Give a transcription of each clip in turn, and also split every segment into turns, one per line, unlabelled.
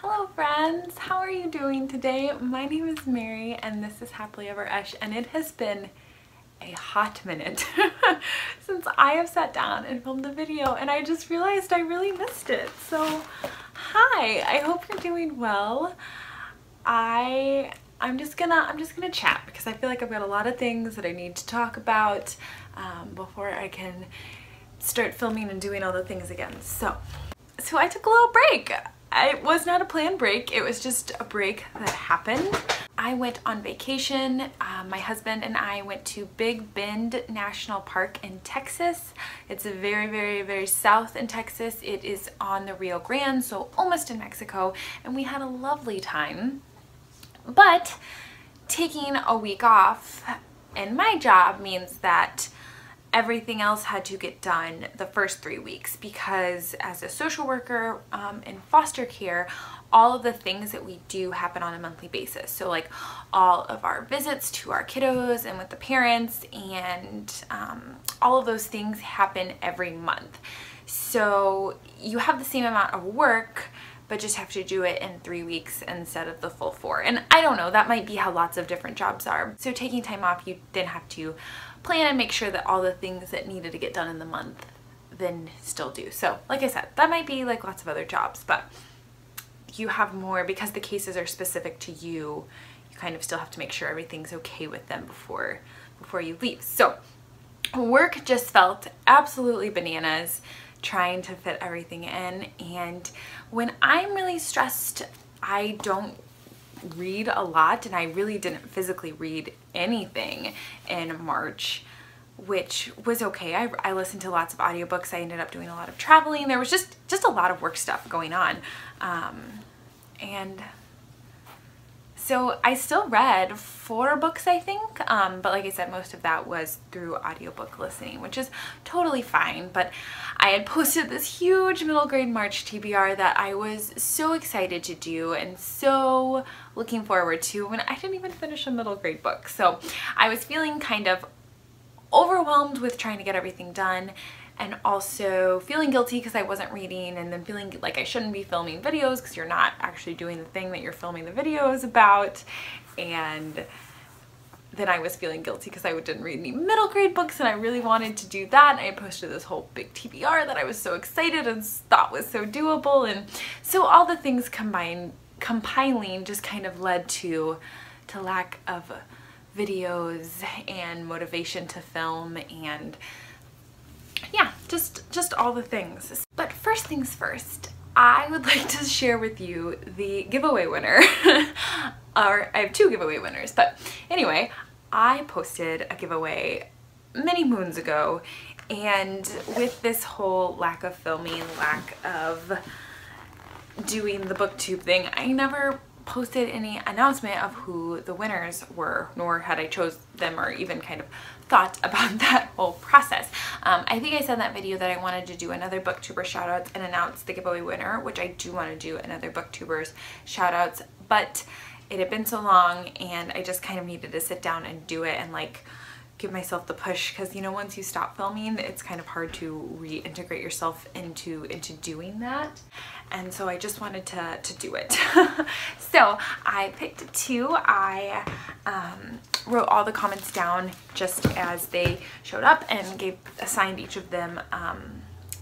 Hello friends, how are you doing today? My name is Mary and this is Happily Ever Esch, and it has been a hot minute since I have sat down and filmed a video, and I just realized I really missed it. So hi, I hope you're doing well. I'm just gonna chat because I feel like I've got a lot of things that I need to talk about before I can start filming and doing all the things again. So I took a little break. It was not a planned break, it was just a break that happened. I went on vacation. My husband and I went to Big Bend National Park in Texas. It's a very south in Texas. It is on the Rio Grande, so almost in Mexico, and we had a lovely time. But taking a week off in my job means that everything else had to get done the first 3 weeks, because as a social worker in foster care, all of the things that we do happen on a monthly basis. So like all of our visits to our kiddos and with the parents, and all of those things happen every month. So you have the same amount of work, but just have to do it in 3 weeks instead of the full 4. And I don't know, that might be how lots of different jobs are. So taking time off, you then have to plan and make sure that all the things that needed to get done in the month then still do. So like I said, that might be like lots of other jobs, but you have more because the cases are specific to you. You kind of still have to make sure everything's okay with them before you leave. So work just felt absolutely bananas trying to fit everything in, and when I'm really stressed, I don't read a lot, and I really didn't physically read anything in March, which was okay. I listened to lots of audiobooks. I ended up doing a lot of traveling. There was just a lot of work stuff going on, and so I still read 4 books, I think, but like I said, most of that was through audiobook listening, which is totally fine. But I had posted this huge middle grade March TBR that I was so excited to do and so looking forward to when I didn't even finish a middle grade book. So I was feeling kind of overwhelmed with trying to get everything done, and also feeling guilty because I wasn't reading, and then feeling like I shouldn't be filming videos because you're not actually doing the thing that you're filming the videos about. And then I was feeling guilty because I didn't read any middle grade books, and I really wanted to do that. And I posted this whole big TBR that I was so excited and thought was so doable, and so all the things compiling just kind of led to lack of videos and motivation to film, and yeah, just all the things. But first things first, I would like to share with you the giveaway winner. Or I have 2 giveaway winners, but anyway, I posted a giveaway many moons ago, and with this whole lack of filming, lack of doing the booktube thing, I never posted any announcement of who the winners were, nor had I chose them or even kind of thought about that whole process. I think I said in that video that I wanted to do another booktuber shoutouts and announce the giveaway winner, which I do want to do another booktubers shoutouts, but it had been so long and I just kind of needed to sit down and do it and like give myself the push, because you know, once you stop filming, it's kind of hard to reintegrate yourself into doing that. And so I just wanted to do it. So I picked 2. I wrote all the comments down just as they showed up and assigned each of them,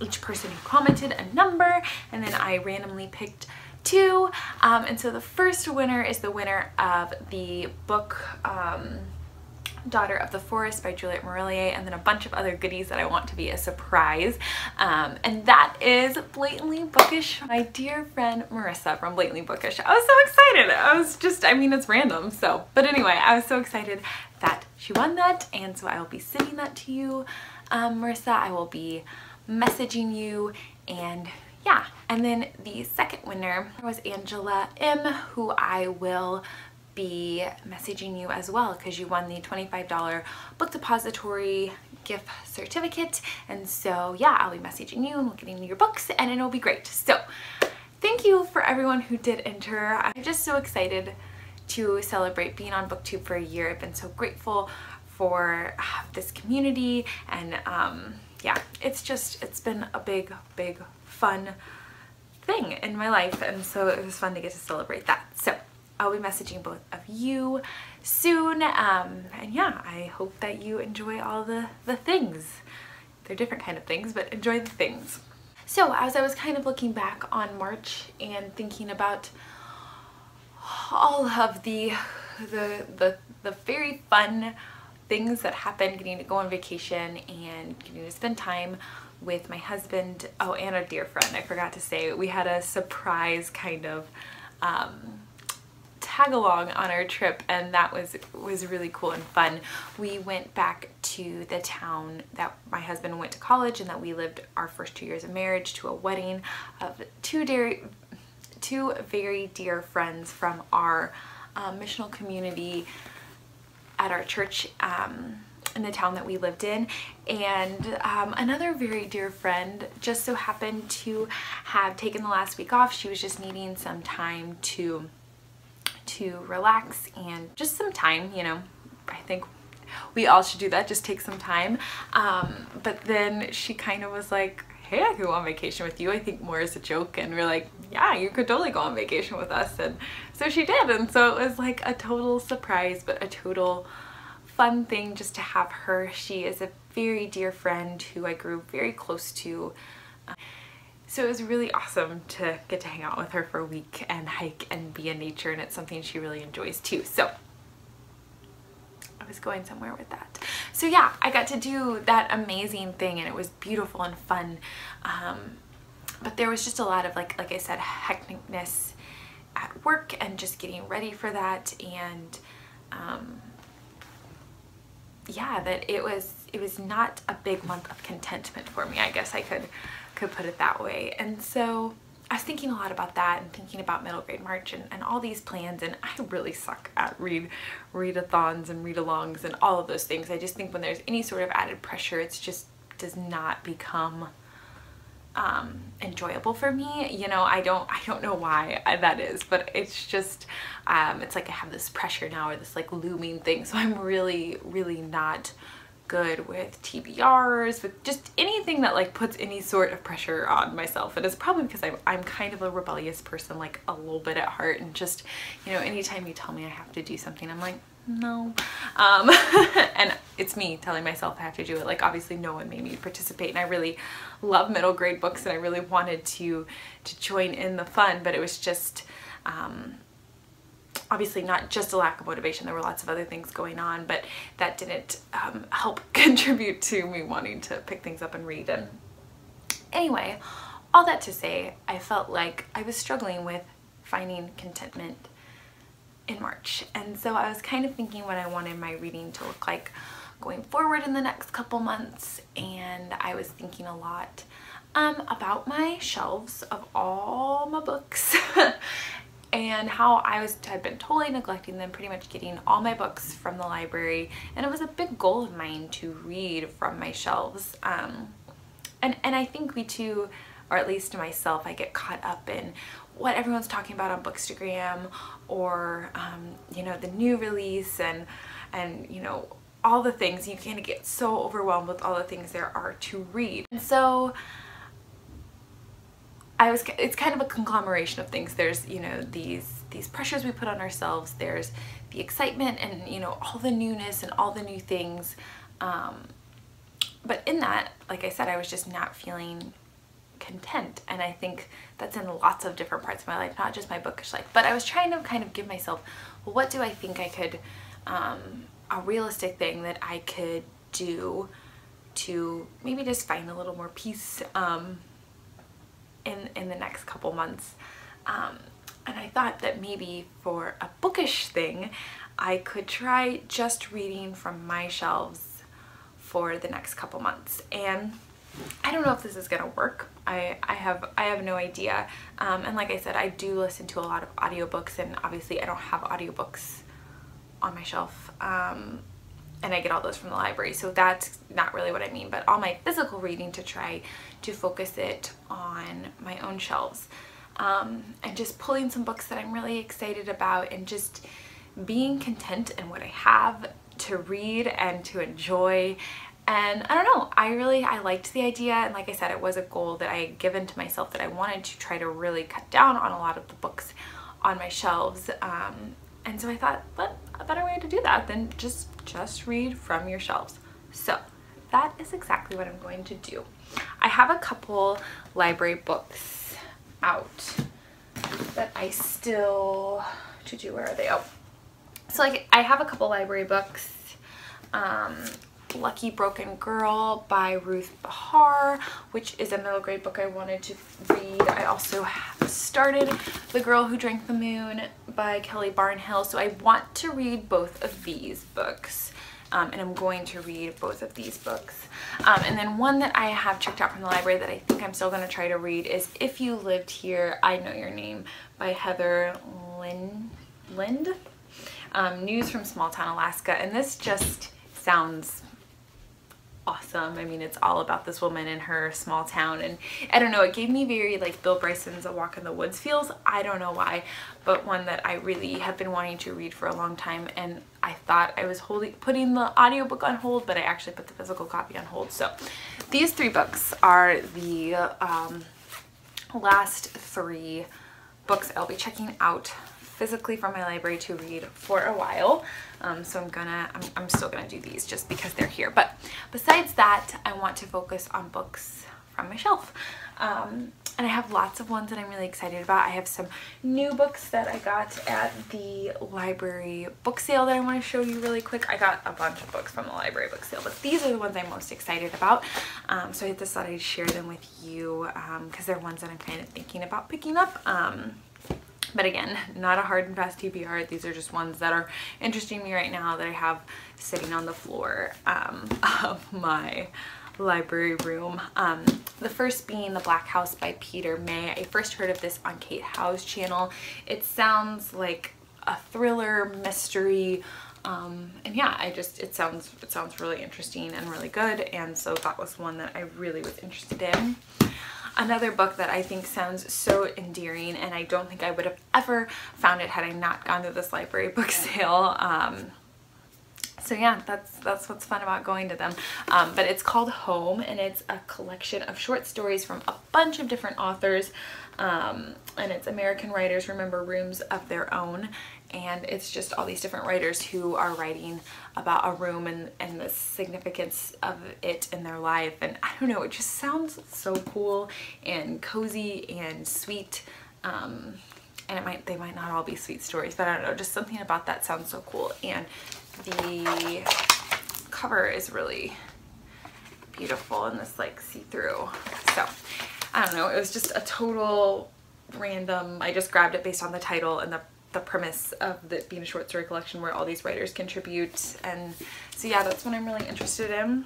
each person who commented, a number, and then I randomly picked 2. And so the first winner is the winner of the book Daughter of the Forest by Juliet Marillier, and then a bunch of other goodies that I want to be a surprise. And that is Blatantly Bookish, my dear friend Marissa from Blatantly Bookish. I was so excited. I mean, it's random, so. But anyway, I was so excited that she won that, and so I will be sending that to you, Marissa. I will be messaging you, and yeah. And then the second winner was Angela M, who I will be messaging you as well, because you won the $25 book depository gift certificate. And so yeah, I'll be messaging you and looking into your books, and it'll be great. So thank you for everyone who did enter. I'm just so excited to celebrate being on BookTube for a year. I've been so grateful for this community, and yeah, it's been a big fun thing in my life, and so it was fun to get to celebrate that. So I'll be messaging both of you soon, and yeah, I hope that you enjoy all the things. They're different kind of things, but enjoy the things. So as I was kind of looking back on March and thinking about all of the very fun things that happened, getting to go on vacation and getting to spend time with my husband, oh, and a dear friend, I forgot to say, we had a surprise kind of tag along on our trip, and that was really cool and fun. We went back to the town that my husband went to college and that we lived our first 2 years of marriage, to a wedding of two very dear friends from our missional community at our church in the town that we lived in. And another very dear friend just so happened to have taken the last week off. She was just needing some time to relax and just some time, you know. I think we all should do that, just take some time. But then she kind of was like, hey, I could go on vacation with you, I think more as a joke, and we're like, yeah, you could totally go on vacation with us. And so she did, and so it was like a total surprise, but a total fun thing just to have her. She is a very dear friend who I grew very close to. So it was really awesome to get to hang out with her for a week and hike and be in nature, and it's something she really enjoys too. So I was going somewhere with that. So yeah, I got to do that amazing thing, and it was beautiful and fun. But there was just a lot of, like I said, hecticness at work and just getting ready for that. And yeah, that it was not a big month of contentment for me, I guess I could put it that way. And so I was thinking a lot about that and thinking about middle grade March and all these plans, and I really suck at readathons and read-alongs and all of those things. I just think when there's any sort of added pressure, it's just does not become enjoyable for me. You know, I don't know why that is, but it's just it's like I have this pressure now, or this like looming thing. So I'm really not good with TBRs, with just anything that like puts any sort of pressure on myself. And it's probably because I'm kind of a rebellious person, like a little bit at heart, and just, you know, anytime you tell me I have to do something, I'm like, no. And it's me telling myself I have to do it. Like, obviously no one made me participate, and I really love middle grade books, and I really wanted to join in the fun, but it was just obviously not just a lack of motivation. There were lots of other things going on, but that didn't help contribute to me wanting to pick things up and read. And anyway, all that to say, I felt like I was struggling with finding contentment in March. And so I was kind of thinking what I wanted my reading to look like going forward in the next couple months. And I was thinking a lot about my shelves of all my books and how I had been totally neglecting them, pretty much getting all my books from the library. And it was a big goal of mine to read from my shelves. And I think we too, or at least myself, I get caught up in what everyone's talking about on Bookstagram, or you know, the new release and you know, all the things. You kind of get so overwhelmed with all the things there are to read. And so it's kind of a conglomeration of things. There's, you know, these pressures we put on ourselves. There's the excitement and, you know, all the newness and all the new things. But in that, like I said, I was just not feeling content. And I think that's in lots of different parts of my life, not just my bookish life. But I was trying to kind of give myself, well, what do I think I could, a realistic thing that I could do to maybe just find a little more peace in the next couple months. And I thought that maybe for a bookish thing, I could try just reading from my shelves for the next couple months. And I don't know if this is gonna work. I have no idea. And like I said, I do listen to a lot of audiobooks, and obviously I don't have audiobooks on my shelf. And I get all those from the library, so that's not really what I mean. But all my physical reading, to try to focus it on my own shelves, and just pulling some books that I'm really excited about, and just being content in what I have to read and to enjoy, And I don't know, I liked the idea, and like I said, it was a goal that I had given to myself that I wanted to try to really cut down on a lot of the books on my shelves. And so I thought, what a better way to do that than just read from your shelves. So that is exactly what I'm going to do. I have a couple library books out that I still to do. Where are they? Oh, so like I have a couple library books. Lucky Broken Girl by Ruth Behar, which is a middle grade book I wanted to read. I also have started The Girl Who Drank the Moon by Kelly Barnhill, so I want to read both of these books. And I'm going to read both of these books. And then one that I have checked out from the library that I think I'm still going to try to read is If You Lived Here, I Know Your Name by Heather Lind. News from Small Town, Alaska. And this just sounds awesome. I mean, it's all about this woman in her small town, and I don't know, it gave me very like Bill Bryson's A Walk in the Woods feels. I don't know why, but one that I really have been wanting to read for a long time, and I thought I was putting the audiobook on hold, but I actually put the physical copy on hold. So these three books are the last three books I'll be checking out physically from my library to read for a while. So I'm still gonna do these just because they're here. But besides that, I want to focus on books from my shelf. And I have lots of ones that I'm really excited about. I have some new books that I got at the library book sale that I want to show you really quick. I got a bunch of books from the library book sale, but these are the ones I'm most excited about. So I just thought I'd share them with you because they're ones that I'm kind of thinking about picking up. But again, not a hard and fast TBR. These are just ones that are interesting me right now that I have sitting on the floor of my library room. The first being The Black House by Peter May. I first heard of this on Kate Howe's channel. It sounds like a thriller mystery, and yeah, it sounds really interesting and really good, and so that was one that I really was interested in. Another book that I think sounds so endearing, and I don't think I would have ever found it had I not gone to this library book sale. So yeah, that's what's fun about going to them. But it's called Home, and it's a collection of short stories from a bunch of different authors. And it's American Writers Remember Rooms of Their Own. And it's just all these different writers who are writing about a room and the significance of it in their life. And I don't know, it just sounds so cool and cozy and sweet. And they might not all be sweet stories, but I don't know, just something about that sounds so cool. And the cover is really beautiful in this like see-through. So I don't know, it was just a total random, I just grabbed it based on the title and the premise of it being a short story collection where all these writers contribute. And so yeah, that's what I'm really interested in.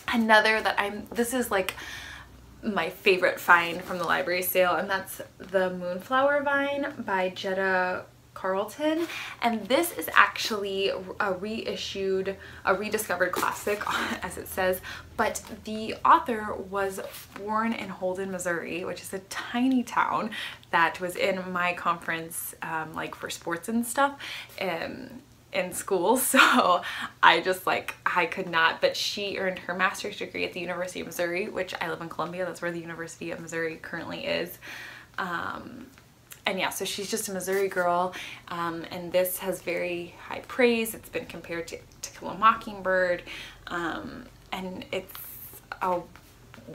Another that this is like my favorite find from the library sale, and that's The Moonflower Vine by Jetta Carlton. And this is actually a rediscovered classic, as it says, but the author was born in Holden, Missouri, which is a tiny town that was in my conference, like for sports and stuff, in school. So I could not, but she earned her master's degree at the University of Missouri, which I live in Columbia. That's where the University of Missouri currently is. And yeah, so she's just a Missouri girl, and this has very high praise. It's been compared to To Kill a Mockingbird, and it's a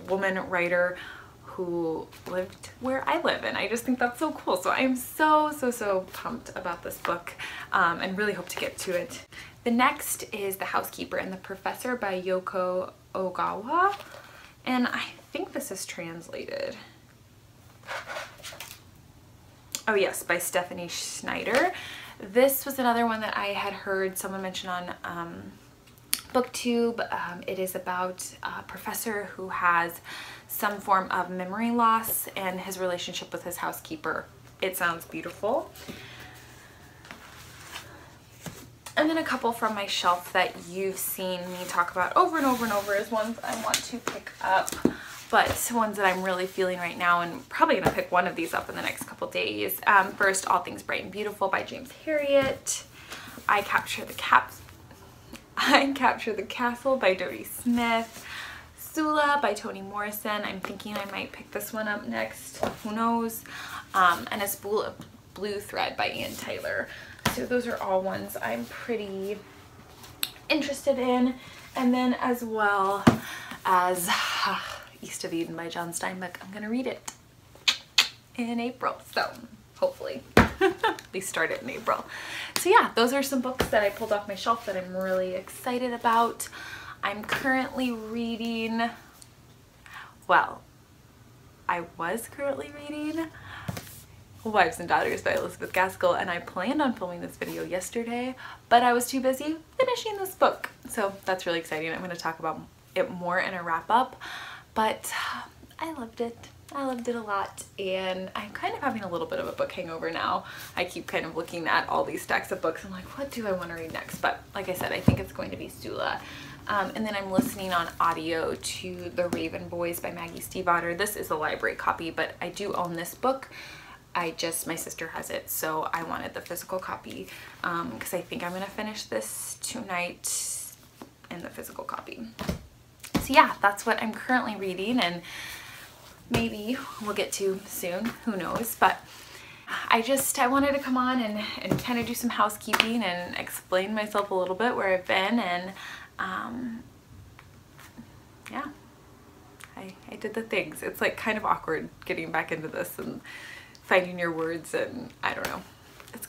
woman writer who lived where I live, and I just think that's so cool. So I'm so pumped about this book, and really hope to get to it. The next is The Housekeeper and the Professor by Yoko Ogawa, and I think this is translated. Oh yes, by Stephanie Schneider. This was another one that I had heard someone mention on BookTube. It is about a professor who has some form of memory loss and his relationship with his housekeeper. It sounds beautiful. And then a couple from my shelf that you've seen me talk about over and over and over is ones I want to pick up, but ones that I'm really feeling right now, and probably gonna pick one of these up in the next couple days. First, All Things Bright and Beautiful by James Herriot. I Capture the I Capture the Castle by Dodie Smith. Sula by Toni Morrison. I'm thinking I might pick this one up next. Who knows? And A Spool of Blue Thread by Ian Tyler. So those are all ones I'm pretty interested in. And then as well as East of Eden by John Steinbeck. I'm going to read it in April. So hopefully at least start it in April. So yeah, those are some books that I pulled off my shelf that I'm really excited about. I'm currently reading, well, I was currently reading Wives and Daughters by Elizabeth Gaskell, and I planned on filming this video yesterday, but I was too busy finishing this book. So that's really exciting. I'm going to talk about it more in a wrap up, but I loved it. I loved it a lot, and I'm kind of having a little bit of a book hangover now. I keep kind of looking at all these stacks of books. I'm like, what do I want to read next? But like I said, I think it's going to be Sula. And then I'm listening on audio to The Raven Boys by Maggie Stiefvater. This is a library copy, but I do own this book. My sister has it, so I wanted the physical copy because I think I'm going to finish this tonight in the physical copy. So yeah, that's what I'm currently reading, and maybe we'll get to soon, who knows, but I wanted to come on and kind of do some housekeeping and explain myself a little bit, where I've been, and yeah, I did the things. It's like kind of awkward getting back into this and finding your words, and I don't know, it's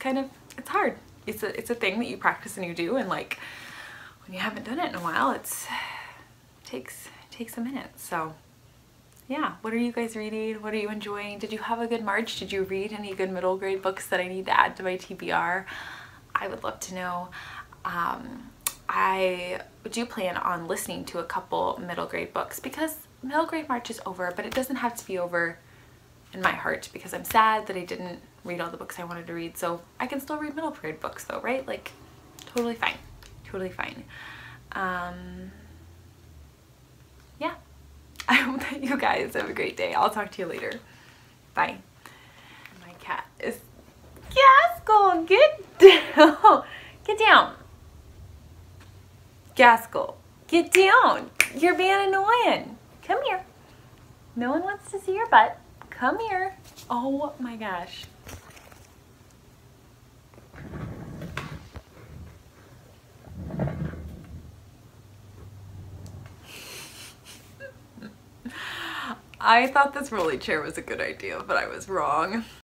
hard. It's a thing that you practice and you do, and like when you haven't done it in a while, it takes a minute. So yeah, what are you guys reading? What are you enjoying? Did you have a good March? Did you read any good middle grade books that I need to add to my TBR? I would love to know. I do plan on listening to a couple middle grade books because middle grade March is over, but it doesn't have to be over in my heart because I'm sad that I didn't read all the books I wanted to read. So I can still read middle grade books though, right? Like totally fine, totally fine. Yeah, I hope that you guys have a great day. I'll talk to you later. Bye. My cat is Gaskell, get down. Get down. Gaskell, get down. You're being annoying. Come here. No one wants to see your butt. Come here. Oh my gosh. I thought this rolly chair was a good idea, but I was wrong.